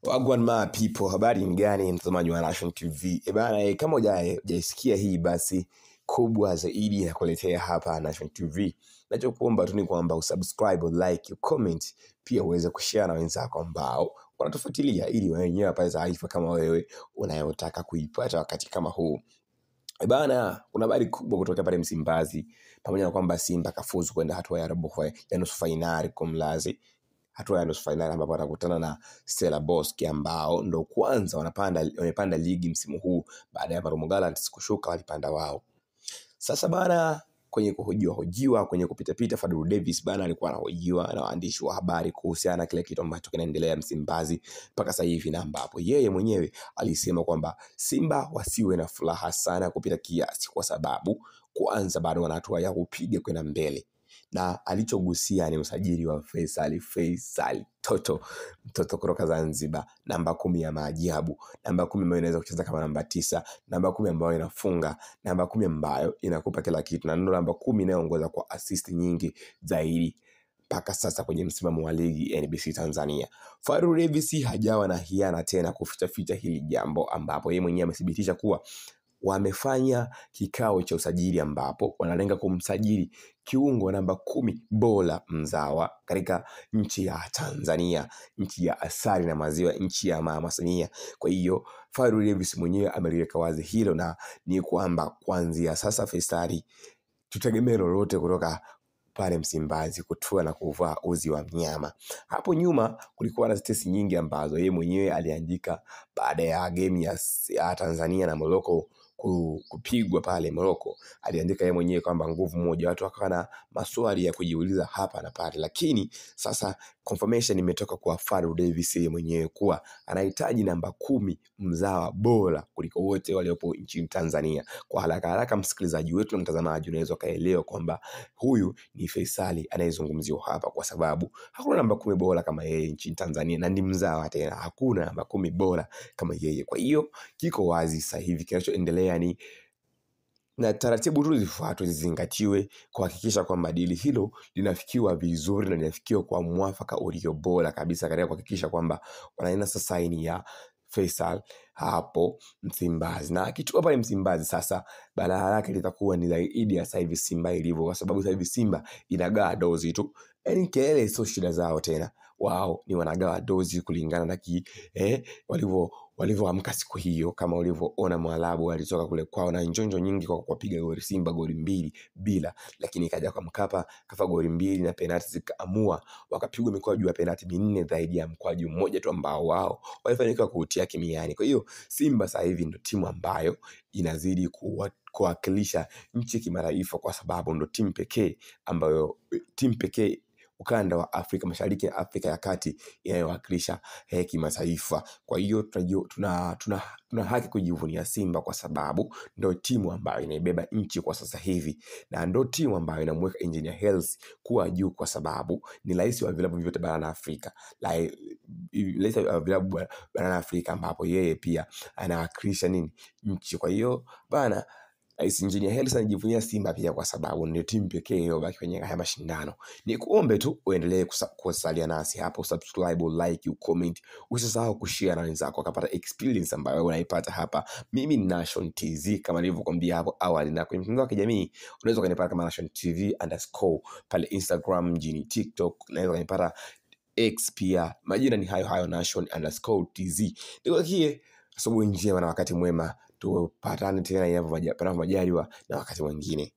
Wagwan ma people, habari ni gani mtazamaji wa Nation TV? Bana, kama hujaisikia hii basi kubwa zaidi ya kuletea hapa Nation TV. Nachokuomba tu ni kwamba usubscribe, like, comment, pia uweze kushare na wenzako ambao wanatufuatilia ili wenyewe wapate taarifa kama wewe unayotaka kuipata wakati kama huu. Bana, kuna habari kubwa kutoka pale Msimbazi, pamoja na kwamba Simba kafuzu kwenda hatua ya robo ya nusu finali kumlazi hatua ya nusu finali ambapo watakutana na Stella Bosch ambao ndo kwanza wamepanda ligi msimu huu baada ya Marumo Gallants kushuka walipanda wao. Sasa bana, kwenye kuhojiwa kwenye kupita Fadlu Davis bana alikuwa anahojiwa na waandishi wa habari kuhusiana na kile kitu ambacho kinaendelea Msimbazi mpaka sasa hivi, na ambapo yeye mwenyewe alisema kwamba Simba wasiwe na furaha sana kupita kiasi kwa sababu kwanza bado wana hatua ya kupiga kwenda mbele, na alichogusia ni usajili wa Faisal mtoto kutoka Zanzibar, namba 10 ya maajabu, namba 10 ambayo inaweza kucheza kama namba 9, namba 10 ambayo inafunga, namba 10 ambayo inakupa kila kitu, na ndio namba 10 inayoongoza kwa assist nyingi zaidi mpaka sasa kwenye msimamo wa ligi NBC Tanzania. Fadlu Davis hajawa na hiana tena kuficha hili jambo, ambapo yeye mwenyewe amethibitisha kuwa wamefanya kikao cha usajili ambapo wanalenga kumsajili kiungo namba 10 bora mzawa katika nchi ya Tanzania, nchi ya asali na maziwa, nchi ya Mama Samia. Kwa hiyo Fadlu Davis mwenyewe ameliweka wazi hilo, na ni kwamba kuanzia sasa Faisal tutegemee lolote kutoka pale Msimbazi kutua na kuvaa uzi wa mnyama. Hapo nyuma kulikuwa na tetesi nyingi ambazo yeye mwenyewe aliandika baada ya game ya Tanzania na Morocco kupigwa pale Morocco. Aliandika yeye mwenyewe kwamba nguvu moja, watu wakawa na maswali ya kujiuliza hapa na pale, lakini sasa confirmation imetoka kwa Fadlu Davis mwenyewe kuwa anahitaji namba 10 mzawa bora kuliko wote waliopo nchini Tanzania. Kwa haraka msikilizaji wetu na mtazamaji unaweza kaelewa kwamba huyu ni Faisal anayezungumziwa hapa, kwa sababu hakuna namba 10 bora kama yeye nchini Tanzania, na ndi mzawa tena, hakuna namba 10 bora kama yeye. Kwa hiyo kiko wazi sasa hivi kinachoendelea ni na taratibu tu zifuatwe, zizingatiwe kuhakikisha kwamba dili hilo linafikiwa vizuri na linafikiwa kwa mwafaka ulio bora kabisa, katika kuhakikisha kwamba wanaenda sasa saini ya Faisal hapo Msimbazi. Na kitu pale Msimbazi sasa balaa lake litakuwa ni zaidi ya sasa hivi Simba ilivyo, kwa sababu sasa hivi Simba inagawa dozi tu. Yaani kelele sio shida zao tena, wao ni wanagawa dozi kulingana na walivyoamka siku hiyo. Kama ulivyoona Mwarabu alitoka kule kwao na njonjo nyingi kwa kupiga goli Simba goli 2-0, lakini kaja kwa Mkapa kafa goli 2 na penalti zikaamua, wakapigwa mikwaju ya penalti 4 zaidi ya mkwaju mmoja tu ambao wao walifanikiwa kuutia kimiani. Kwa hiyo Simba sasa hivi ndio timu ambayo inazidi kuwakilisha nchi kimataifa, kwa sababu ndio timu pekee ukanda wa Afrika Mashariki na Afrika ya Kati inayowakilisha kimataifa. Kwa hiyo tuna haki kujivunia Simba, kwa sababu ndio timu ambayo inaibeba nchi kwa sasa hivi, na ndio timu ambayo inamweka Engineer Hersi kuwa juu, kwa sababu ni rais wa vilabu vyote barani Afrika, rais wa vilabu barani Afrika, ambapo yeye pia anawakilisha nchi. Kwa hiyo bana, Engineer Hersi anajivunia Simba pia, kwa sababu ndio timu pekee iliyobaki kwenye haya mashindano. Ni kuombe tu uendelee kusalia nasi hapo, subscribe, like, comment, usisahau kushare na wenzako akapata experience ambayo unaipata hapa. Mimi ni Nation TV kama nilivyokuambia hapo awali, na kwenye mtandao wa kijamii unaweza kunipata kama Nation TV_ pale Instagram, mjini TikTok, unaweza kunipata X pia, majina ni hayo Nation _TZ. Nikuakie asubuhi njema na wakati mwema, tupatane tena inapo majaliwa na wakati mwingine.